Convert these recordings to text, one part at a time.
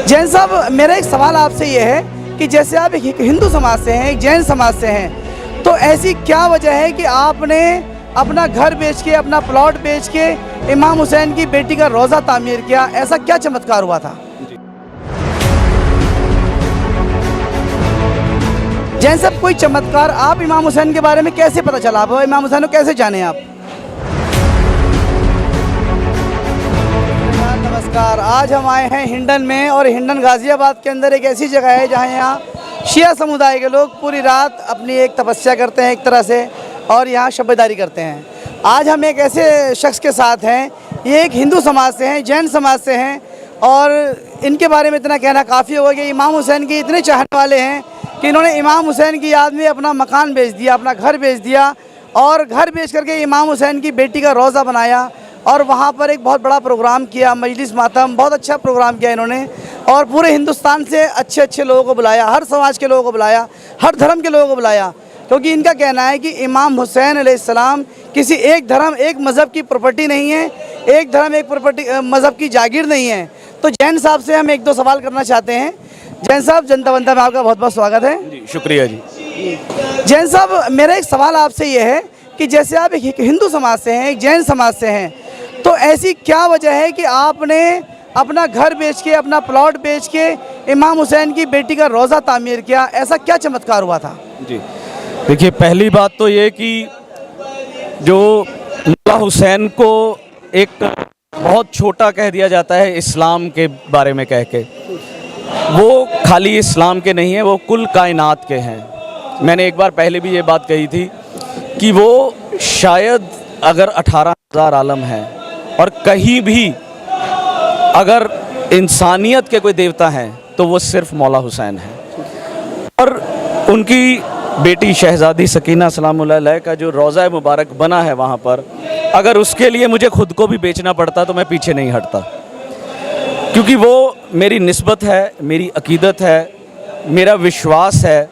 जैन साहब, मेरा एक सवाल आपसे ये है कि जैसे आप एक हिंदू समाज से हैं, एक जैन समाज से हैं, तो ऐसी क्या वजह है कि आपने अपना घर बेच के, अपना प्लॉट बेच के इमाम हुसैन की बेटी का रोज़ा तामीर किया? ऐसा क्या चमत्कार हुआ था? जैन साहब, कोई चमत्कार आप इमाम हुसैन के बारे में कैसे पता चला? आप इमाम हुसैन को कैसे जाने आप? नमस्कार, आज हम आए हैं हिंडन में, और हिंडन गाज़ियाबाद के अंदर एक ऐसी जगह है जहाँ यहाँ शिया समुदाय के लोग पूरी रात अपनी एक तपस्या करते हैं एक तरह से, और यहाँ शब्बदारी करते हैं। आज हम एक ऐसे शख्स के साथ हैं, ये एक हिंदू समाज से हैं, जैन समाज से हैं, और इनके बारे में इतना कहना काफ़ी होगा कि इमाम हुसैन के इतने चाहने वाले हैं कि इन्होंने इमाम हुसैन की याद में अपना मकान बेच दिया, अपना घर बेच दिया, और घर बेच करके इमाम हुसैन की बेटी का रोज़ा बनाया, और वहाँ पर एक बहुत बड़ा प्रोग्राम किया, मजलिस मातम, बहुत अच्छा प्रोग्राम किया इन्होंने, और पूरे हिंदुस्तान से अच्छे अच्छे लोगों को बुलाया, हर समाज के लोगों को बुलाया, हर धर्म के लोगों को बुलाया, क्योंकि इनका कहना है कि इमाम हुसैन अलैहिस्सलाम किसी एक धर्म, एक मज़हब की प्रॉपर्टी नहीं है, एक धर्म, एक प्रॉपर्टी मज़हब की जागीर नहीं है। तो जैन साहब से हम एक दो सवाल करना चाहते हैं। जैन साहब, जनता बनता में आपका बहुत बहुत स्वागत है। जी, शुक्रिया जी। जैन साहब, मेरा एक सवाल आपसे ये है कि जैसे आप एक हिंदू समाज से हैं, एक जैन समाज से हैं, तो ऐसी क्या वजह है कि आपने अपना घर बेच के, अपना प्लॉट बेच के इमाम हुसैन की बेटी का रोज़ा तामीर किया? ऐसा क्या चमत्कार हुआ था? जी, देखिए, पहली बात तो ये कि जो मौला हुसैन को एक बहुत छोटा कह दिया जाता है इस्लाम के बारे में कह के, वो खाली इस्लाम के नहीं है, वो कुल कायनात के हैं। मैंने एक बार पहले भी ये बात कही थी कि वो शायद अगर 18,000 आलम हैं और कहीं भी अगर इंसानियत के कोई देवता हैं तो वो सिर्फ मौला हुसैन है। और उनकी बेटी शहज़ादी सकीना सलामुल्लाह अलैहा का जो रोज़ा मुबारक बना है वहाँ पर, अगर उसके लिए मुझे खुद को भी बेचना पड़ता तो मैं पीछे नहीं हटता, क्योंकि वो मेरी निस्बत है, मेरी अकीदत है, मेरा विश्वास है,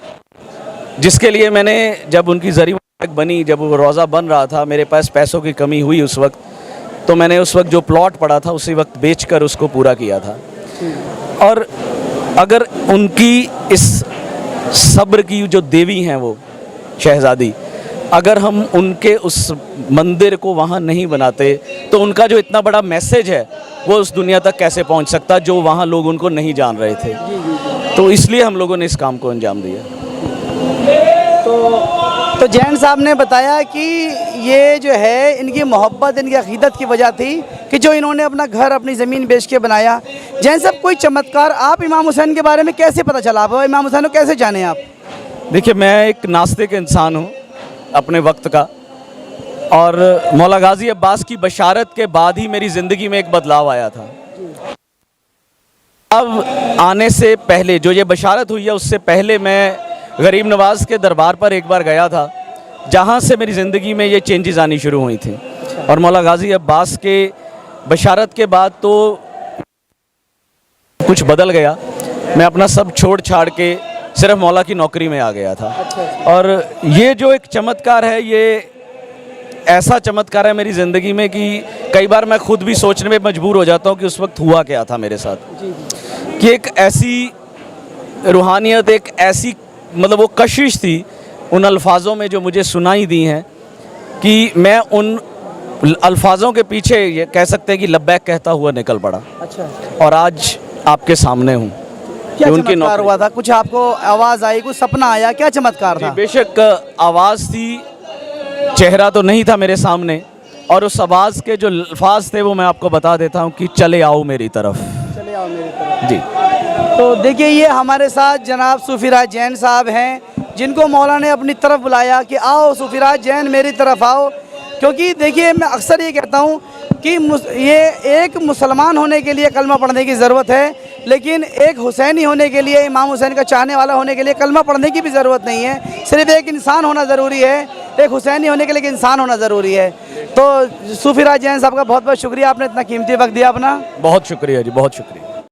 जिसके लिए मैंने, जब उनकी ज़री मुबारक बनी, जब वो रोज़ा बन रहा था, मेरे पास पैसों की कमी हुई उस वक्त, तो मैंने उस वक्त जो प्लॉट पड़ा था उसी वक्त बेचकर उसको पूरा किया था। और अगर उनकी इस सब्र की जो देवी हैं वो शहज़ादी, अगर हम उनके उस मंदिर को वहाँ नहीं बनाते तो उनका जो इतना बड़ा मैसेज है वो उस दुनिया तक कैसे पहुँच सकता, जो वहाँ लोग उनको नहीं जान रहे थे। तो इसलिए हम लोगों ने इस काम को अंजाम दिया। तो जैन साहब ने बताया कि ये जो है इनकी मोहब्बत, इनकी अक़ीदत की वजह थी कि जो इन्होंने अपना घर, अपनी ज़मीन बेच के बनाया। जैन साहब, कोई चमत्कार आप इमाम हुसैन के बारे में कैसे पता चला? आप इमाम हुसैन को कैसे जाने आप? देखिए, मैं एक नास्तिक इंसान हूँ अपने वक्त का, और मौला गाज़ी अब्बास की बशारत के बाद ही मेरी ज़िंदगी में एक बदलाव आया था। अब आने से पहले जो ये बशारत हुई है, उससे पहले मैं गरीब नवाज़ के दरबार पर एक बार गया था, जहाँ से मेरी ज़िंदगी में ये चेंजेस आनी शुरू हुई थी। और मौला गाज़ी अब्बास के बशारत के बाद तो कुछ बदल गया। मैं अपना सब छोड़ छाड़ के सिर्फ मौला की नौकरी में आ गया था। और ये जो एक चमत्कार है, ये ऐसा चमत्कार है मेरी ज़िंदगी में कि कई बार मैं खुद भी सोचने में मजबूर हो जाता हूँ कि उस वक्त हुआ क्या था मेरे साथ। कि एक ऐसी रूहानियत, एक ऐसी मतलब वो कशिश थी उन अल्फाज़ों में जो मुझे सुनाई दी हैं, कि मैं उन अल्फाज़ों के पीछे ये कह सकते हैं कि लब्बैक कहता हुआ निकल पड़ा। अच्छा। और आज आपके सामने हूँ। क्या चमत्कार हुआ था? कुछ आपको आवाज़ आई, कुछ सपना आया, क्या चमत्कार था? बेशक आवाज़ थी, चेहरा तो नहीं था मेरे सामने, और उस आवाज़ के जो अल्फाज थे वो मैं आपको बता देता हूँ कि चले आओ मेरी तरफ, चले आओ मेरी तरफ। जी। तो देखिए, ये हमारे साथ जनाब सूफीराज जैन साहब हैं, जिनको मौला ने अपनी तरफ बुलाया कि आओ सूफीराज जैन, मेरी तरफ आओ। क्योंकि देखिए, मैं अक्सर ये कहता हूँ कि ये एक मुसलमान होने के लिए कलमा पढ़ने की ज़रूरत है, लेकिन एक हुसैनी होने के लिए, इमाम हुसैन का चाहने वाला होने के लिए कलमा पढ़ने की भी ज़रूरत नहीं है। सिर्फ एक इंसान होना ज़रूरी है, एक हुसैनी होने के लिए एक इंसान होना ज़रूरी है। तो सूफीराज जैन साहब का बहुत बहुत शुक्रिया, आपने इतना कीमती वक्त दिया अपना। बहुत शुक्रिया जी, बहुत शुक्रिया।